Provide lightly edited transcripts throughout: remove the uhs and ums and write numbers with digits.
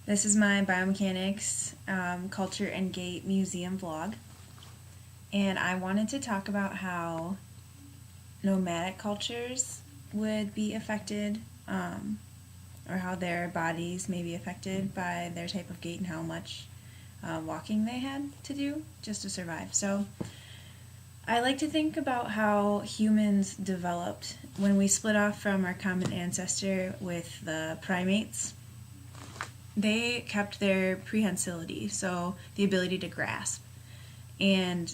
This is my Biomechanics Culture and Gait Museum vlog, and I wanted to talk about how nomadic cultures would be affected, or how their bodies may be affected by their type of gait and how much walking they had to do just to survive. So I like to think about how humans developed when we split off from our common ancestor with the primates. They kept their prehensility, so the ability to grasp. And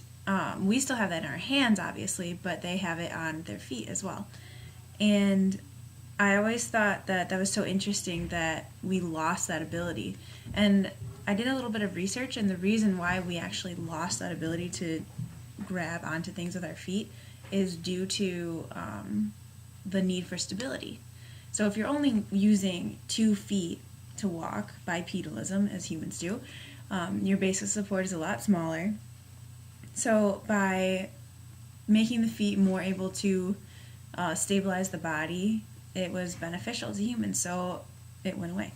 we still have that in our hands, obviously, but they have it on their feet as well. And I always thought that that was so interesting that we lost that ability. And I did a little bit of research, and the reason why we actually lost that ability to grab onto things with our feet is due to the need for stability. So if you're only using 2 feet to walk, bipedalism, as humans do, your base of support is a lot smaller. So by making the feet more able to stabilize the body, it was beneficial to humans, so it went away.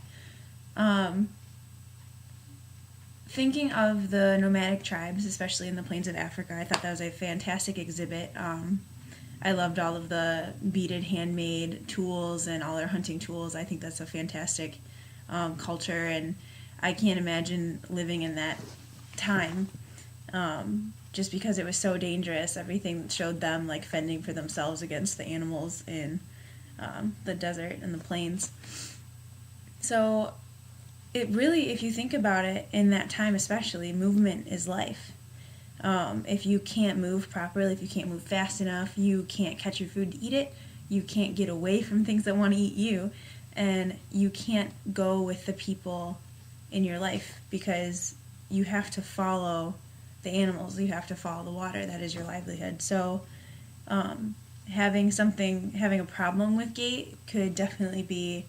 Thinking of the nomadic tribes, especially in the plains of Africa, I thought that was a fantastic exhibit. I loved all of the beaded handmade tools and all their hunting tools. I think that's a fantastic culture, and I can't imagine living in that time, just because it was so dangerous. Everything showed them like fending for themselves against the animals in the desert and the plains. So it really, if you think about it, in that time especially, movement is life. If you can't move properly, if you can't move fast enough, you can't catch your food to eat it, you can't get away from things that want to eat you, and you can't go with the people in your life because you have to follow the animals, you have to follow the water. That is your livelihood. So having a problem with gait could definitely be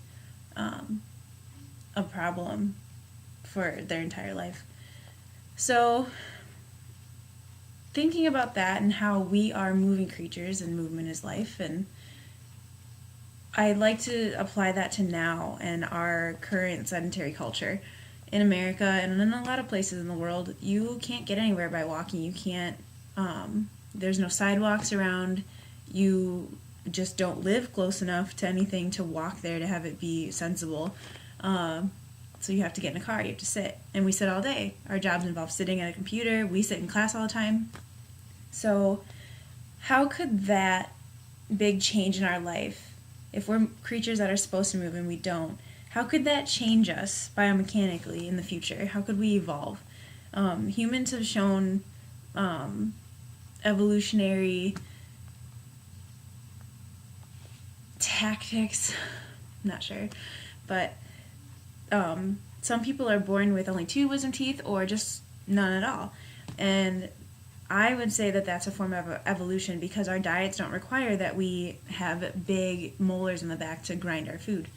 a problem for their entire life. So thinking about that and how we are moving creatures and movement is life, and I like to apply that to now and our current sedentary culture. In America and in a lot of places in the world, you can't get anywhere by walking. You can't, there's no sidewalks around. You just don't live close enough to anything to walk there to have it be sensible. So you have to get in a car, you have to sit. And we sit all day. Our jobs involve sitting at a computer. We sit in class all the time. So how could that big change in our life, if we're creatures that are supposed to move and we don't, how could that change us biomechanically in the future? How could we evolve? Humans have shown evolutionary tactics, not sure, but some people are born with only 2 wisdom teeth or just none at all. And I would say that that's a form of evolution because our diets don't require that we have big molars in the back to grind our food.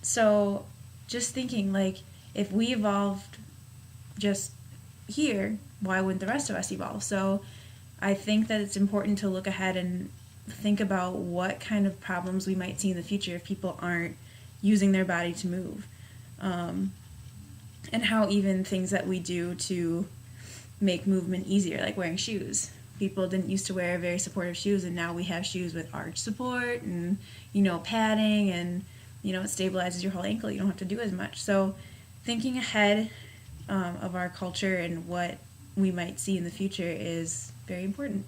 So just thinking, like, if we evolved just here, why wouldn't the rest of us evolve? So I think that it's important to look ahead and think about what kind of problems we might see in the future if people aren't using their body to move. And how even things that we do to make movement easier, like wearing shoes. People didn't used to wear very supportive shoes, and now we have shoes with arch support and, padding, and, it stabilizes your whole ankle. You don't have to do as much. So thinking ahead of our culture and what we might see in the future is very important.